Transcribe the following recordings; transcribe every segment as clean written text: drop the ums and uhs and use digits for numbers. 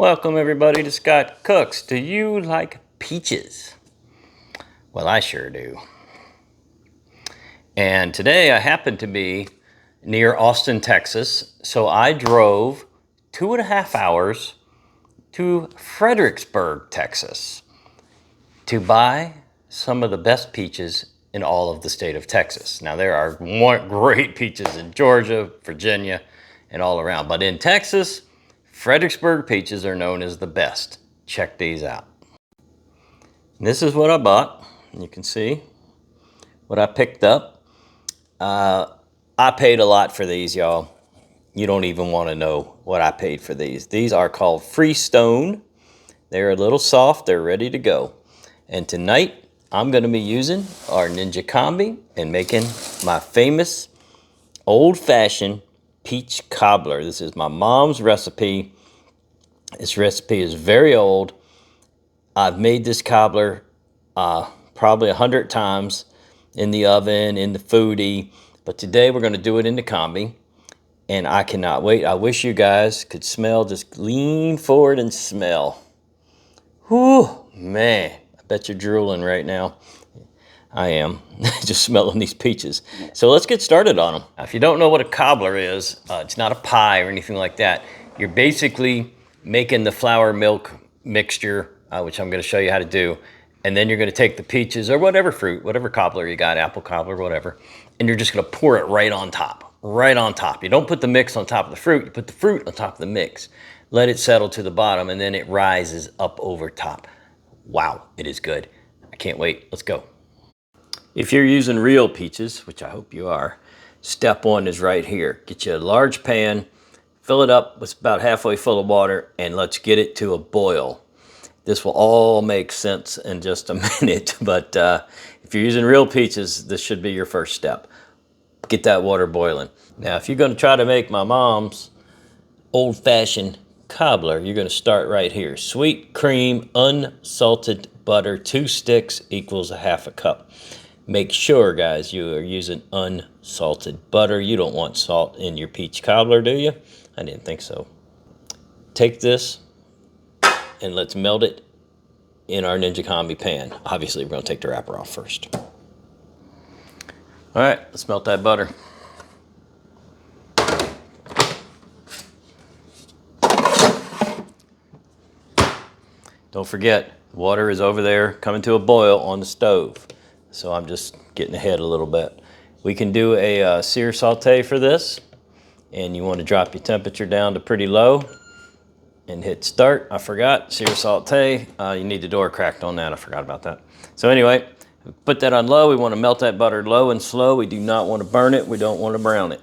Welcome everybody to Scott Cooks. Do you like peaches? Well, I sure do. And today I happen to be near Austin, Texas, so I drove 2.5 hours to Fredericksburg, Texas to buy some of the best peaches in all of the state of Texas. Now there are great peaches in Georgia, Virginia, and all around, but in Texas, Fredericksburg peaches are known as the best. Check these out. This is what I bought. You can see what I picked up. I paid a lot for these, y'all. You don't even want to know what I paid for these. These are called Freestone. They're a little soft. They're ready to go. And tonight, I'm going to be using our Ninja Combi and making my famous old-fashioned peach cobbler. This is my mom's recipe. This recipe is very old. I've made this cobbler probably 100 times in the oven, in the foodie, but today we're going to do it in the combi, and I cannot wait. I wish you guys could smell. Just lean forward and smell. Whew, man, I bet you're drooling right now. I am, just smelling these peaches. So let's get started on them. Now, if you don't know what a cobbler is, it's not a pie or anything like that. You're basically making the flour milk mixture, which I'm going to show you how to do. And then you're going to take the peaches or whatever fruit, whatever cobbler you got, apple cobbler, whatever, and you're just going to pour it right on top, right on top. You don't put the mix on top of the fruit. You put the fruit on top of the mix. Let it settle to the bottom, and then it rises up over top. Wow, it is good. I can't wait. Let's go. If you're using real peaches, which I hope you are, step one is right here. Get you a large pan, fill it up with about halfway full of water, and let's get it to a boil. This will all make sense in just a minute, but if you're using real peaches, this should be your first step. Get that water boiling. Now, if you're going to try to make my mom's old-fashioned cobbler, you're going to start right here. Sweet cream, unsalted butter, 2 sticks equals 1/2 cup. Make sure, guys, you are using unsalted butter. You don't want salt in your peach cobbler, do you? I didn't think so. Take this and let's melt it in our Ninja Combi pan. Obviously, we're going to take the wrapper off first. All right, let's melt that butter. Don't forget, water is over there coming to a boil on the stove. So I'm just getting ahead a little bit. We can do a sear saute for this, and you want to drop your temperature down to pretty low and hit start. I forgot, sear saute. You need the door cracked on that. I forgot about that. So anyway, put that on low. We want to melt that butter low and slow. We do not want to burn it. We don't want to brown it.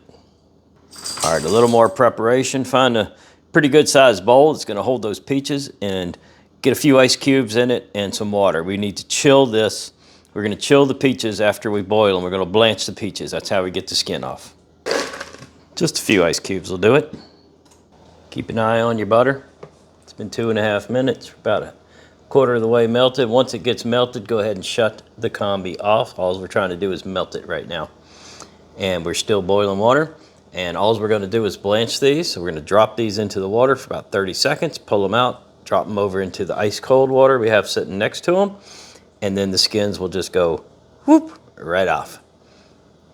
All right, a little more preparation. Find a pretty good sized bowl that's going to hold those peaches, and get a few ice cubes in it and some water. We need to chill this. We're going to chill the peaches after we boil them. We're going to blanch the peaches. That's how we get the skin off. Just a few ice cubes will do it. Keep an eye on your butter. It's been 2.5 minutes, about 1/4 of the way melted. Once it gets melted, go ahead and shut the combi off. All we're trying to do is melt it right now. And we're still boiling water. And all we're going to do is blanch these. So we're going to drop these into the water for about 30 seconds, pull them out, drop them over into the ice cold water we have sitting next to them. And then the skins will just go whoop right off.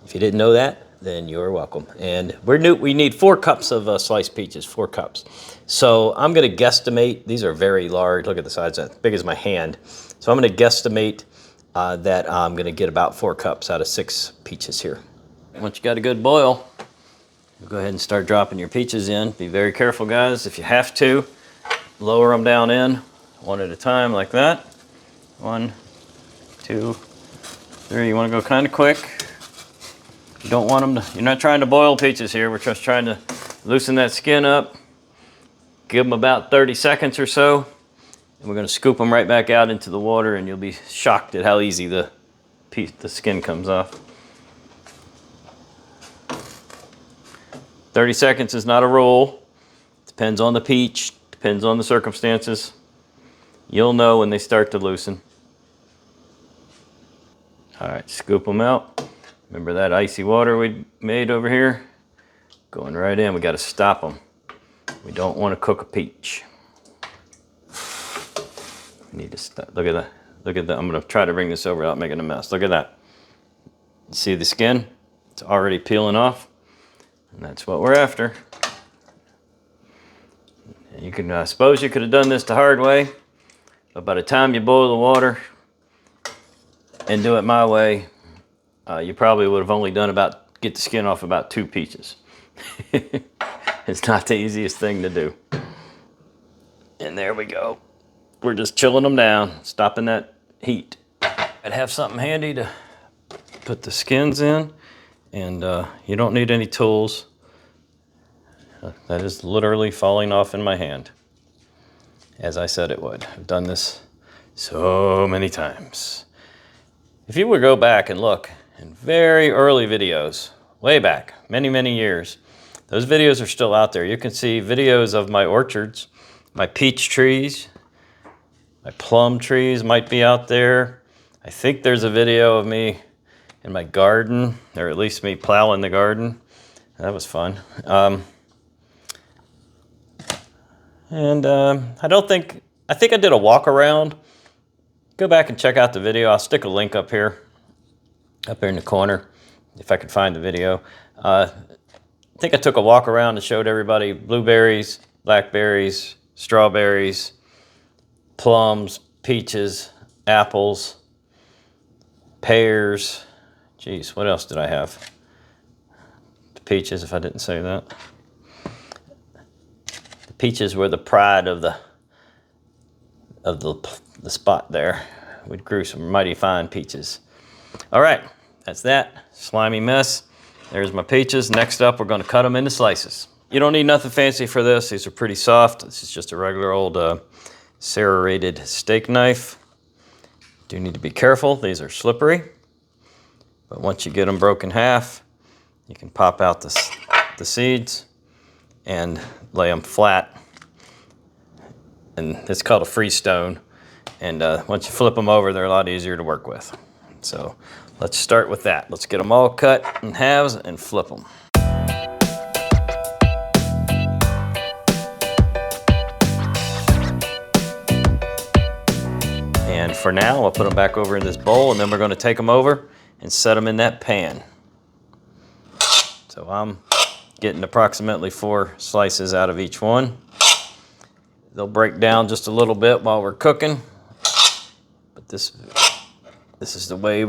If you didn't know that, then you're welcome. And we need 4 cups of sliced peaches, 4 cups. So I'm going to guesstimate. These are very large. Look at the size, as big as my hand. So I'm going to guesstimate that I'm going to get about 4 cups out of 6 peaches here. Once you got a good boil, go ahead and start dropping your peaches in. Be very careful, guys. If you have to, lower them down in one at a time like that. 1, 2, 3. You want to go kind of quick. You don't want them to, you're not trying to boil peaches here. We're just trying to loosen that skin up. Give them about 30 seconds or so. And we're going to scoop them right back out into the water, and you'll be shocked at how easy the skin comes off. 30 seconds is not a rule. Depends on the peach, depends on the circumstances. You'll know when they start to loosen. All right, scoop them out. Remember that icy water we made over here? Going right in, we got to stop them. We don't want to cook a peach. You need to stop. Look at that. Look at that. I'm going to try to bring this over without making a mess. Look at that. See the skin? It's already peeling off. And that's what we're after. You can, I suppose you could have done this the hard way, but by the time you boil the water and do it my way, you probably would have only done get the skin off about 2 peaches. It's not the easiest thing to do. And there we go. We're just chilling them down, stopping that heat. I'd have something handy to put the skins in, and you don't need any tools. That is literally falling off in my hand, as I said it would. I've done this so many times. If you would go back and look in very early videos, way back, many, many years, those videos are still out there. You can see videos of my orchards, my peach trees, my plum trees might be out there. I think there's a video of me in my garden, or at least me plowing the garden. That was fun. I think I did a walk around. Go back and check out the video. I'll stick a link up here in the corner, if I could find the video. I think I took a walk around and showed everybody blueberries, blackberries, strawberries, plums, peaches, apples, pears. Geez, what else did I have? The peaches, if I didn't say that. The peaches were the pride of the spot there. We grew some mighty fine peaches. All right, that's that slimy mess. There's my peaches. Next up, we're going to cut them into slices. You don't need nothing fancy for this. These are pretty soft. This is just a regular old serrated steak knife. Do need to be careful. These are slippery. But once you get them broken in half, you can pop out the seeds and lay them flat. And it's called a freestone. And once you flip them over, they're a lot easier to work with. So let's start with that. Let's get them all cut in halves and flip them. And for now, I'll put them back over in this bowl, and then we're going to take them over and set them in that pan. So I'm getting approximately 4 slices out of each one. They'll break down just a little bit while we're cooking, but this is the way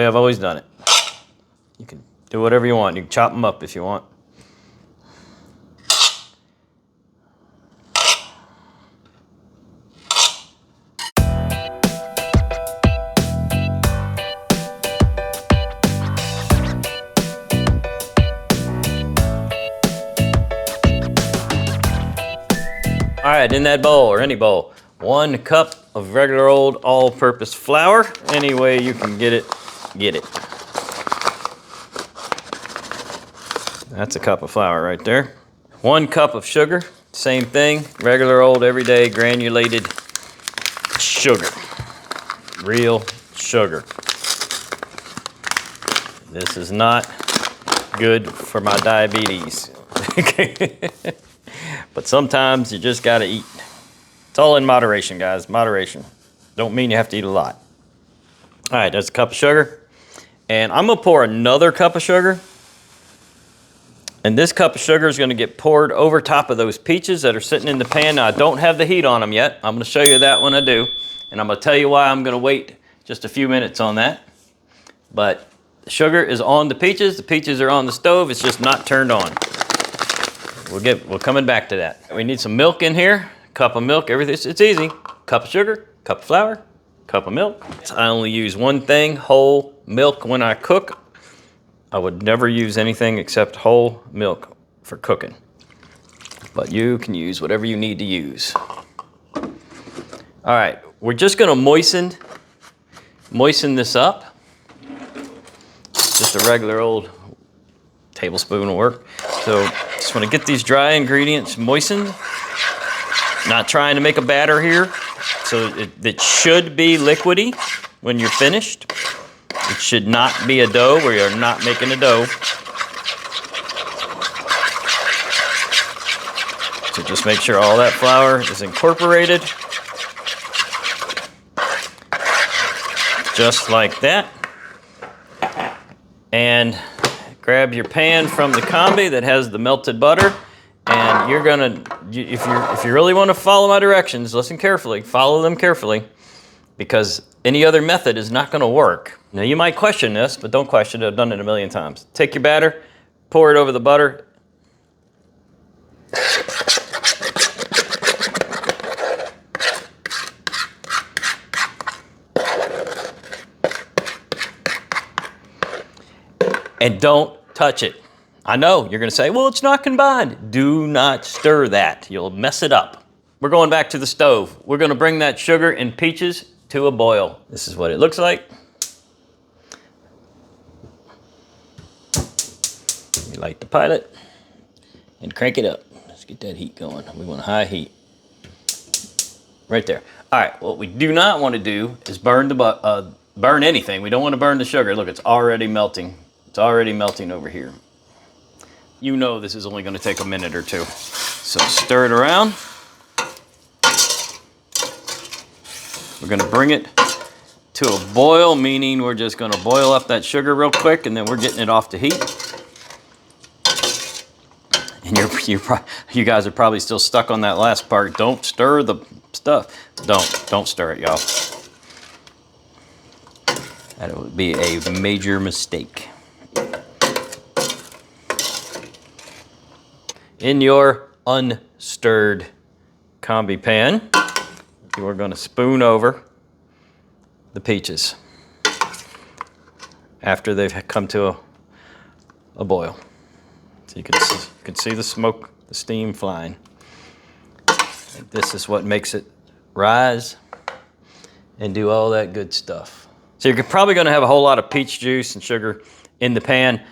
I've always done it. You can do whatever you want. You can chop them up if you want. All right, in that bowl, or any bowl, 1 cup of regular old all-purpose flour. Any way you can get it, get it. That's a cup of flour right there. 1 cup of sugar, same thing, regular old everyday granulated sugar. Real sugar. This is not good for my diabetes. But sometimes you just gotta eat. It's all in moderation, guys, moderation. Don't mean you have to eat a lot. All right, that's a cup of sugar. And I'm gonna pour another cup of sugar. And this cup of sugar is gonna get poured over top of those peaches that are sitting in the pan. Now, I don't have the heat on them yet. I'm gonna show you that when I do. And I'm gonna tell you why I'm gonna wait just a few minutes on that. But the sugar is on the peaches are on the stove, it's just not turned on. We're coming back to that. We need some milk in here, cup of milk, everything, it's easy. Cup of sugar, cup of flour, cup of milk. I only use one thing, whole milk when I cook. I would never use anything except whole milk for cooking. But you can use whatever you need to use. All right, we're just gonna moisten this up. Just a regular old tablespoon will work. So just want to get these dry ingredients moistened. Not trying to make a batter here. So it should be liquidy when you're finished. It should not be a dough. We are not making a dough. So just make sure all that flour is incorporated. just like that. And grab your pan from the combi that has the melted butter, and you're gonna, if you really want to follow my directions, listen carefully, follow them carefully, because any other method is not gonna work. Now you might question this, but don't question it, I've done it a million times. Take your batter, pour it over the butter. And don't touch it. I know, you're gonna say, well, it's not combined. Do not stir that, you'll mess it up. We're going back to the stove. We're gonna bring that sugar and peaches to a boil. This is what it looks like. You light the pilot and crank it up. Let's get that heat going. We want high heat. Right there. All right, what we do not want to do is burn anything. We don't want to burn the sugar. Look, it's already melting. It's already melting over here. You know this is only going to take a minute or two. So stir it around. We're going to bring it to a boil, meaning we're just going to boil up that sugar real quick, and then we're getting it off the heat. And you guys are probably still stuck on that last part. Don't stir the stuff. Don't stir it, y'all. That would be a major mistake. In your unstirred combi pan, you are going to spoon over the peaches after they've come to a boil. So you can see the smoke, the steam flying. This is what makes it rise and do all that good stuff. So you're probably going to have a whole lot of peach juice and sugar in the pan.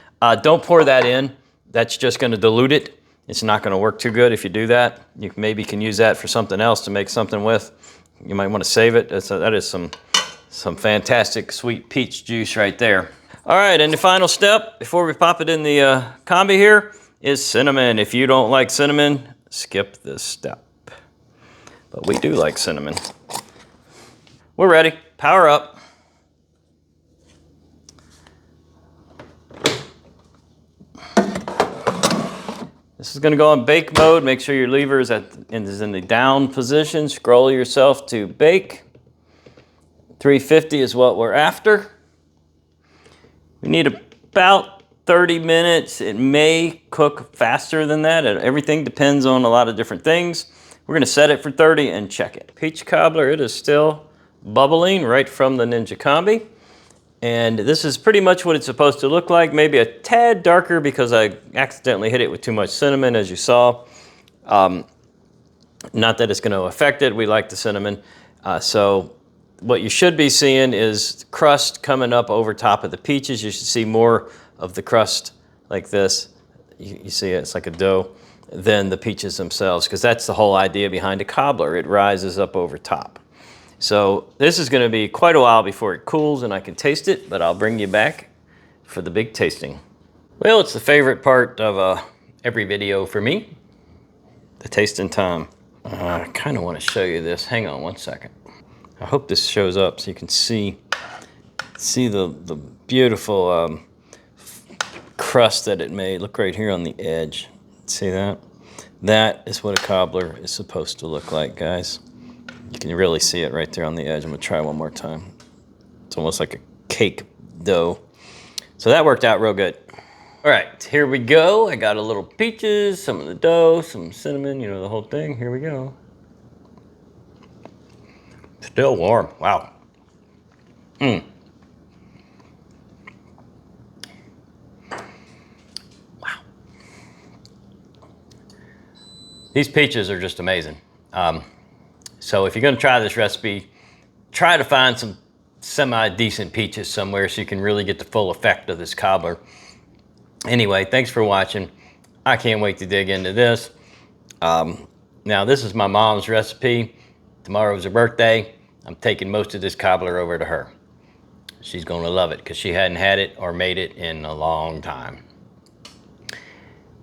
Don't pour that in. That's just going to dilute it. It's not going to work too good if you do that. You maybe can use that for something else to make something with. You might want to save it. That is some fantastic sweet peach juice right there. All right, and the final step before we pop it in the combi here is cinnamon. If you don't like cinnamon, skip this step. But we do like cinnamon. We're ready. Power up. This is going to go on bake mode. Make sure your lever is in the down position. Scroll yourself to bake. 350 is what we're after. We need about 30 minutes. It may cook faster than that. Everything depends on a lot of different things. We're going to set it for 30 and check it. Peach cobbler, it is still bubbling right from the Ninja Combi. And this is pretty much what it's supposed to look like, maybe a tad darker because I accidentally hit it with too much cinnamon, as you saw. Not that it's going to affect it. We like the cinnamon. So what you should be seeing is crust coming up over top of the peaches. You should see more of the crust like this. You see it, it's like a dough, than the peaches themselves, because that's the whole idea behind a cobbler. It rises up over top. So this is going to be quite a while before it cools and I can taste it, but I'll bring you back for the big tasting. Well, it's the favorite part of every video for me, the tasting time. I kind of want to show you this. Hang on one second. I hope this shows up so you can see the beautiful crust that it made. Look right here on the edge. See that? That is what a cobbler is supposed to look like, guys. You can really see it right there on the edge. I'm gonna try one more time. It's almost like a cake dough. So that worked out real good. All right, here we go. I got a little peaches, some of the dough, some cinnamon, you know, the whole thing. Here we go. Still warm, wow. Wow. These peaches are just amazing. So if you're gonna try this recipe, try to find some semi-decent peaches somewhere so you can really get the full effect of this cobbler. Anyway, thanks for watching. I can't wait to dig into this. Now this is my mom's recipe. Tomorrow's her birthday. I'm taking most of this cobbler over to her. She's gonna love it because she hadn't had it or made it in a long time.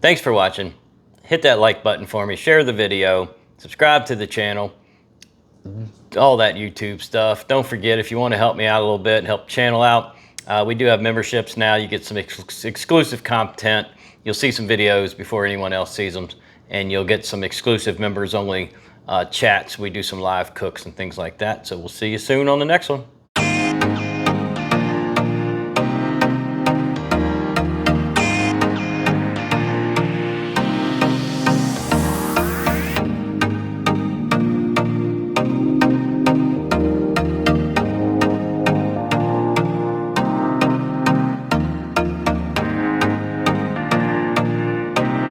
Thanks for watching. Hit that like button for me, share the video, subscribe to the channel. all that YouTube stuff. Don't forget, if you want to help me out a little bit and help the channel out, we do have memberships now. You get some exclusive content. You'll see some videos before anyone else sees them, and you'll get some exclusive members only chats. We do some live cooks and things like that. So we'll see you soon on the next one.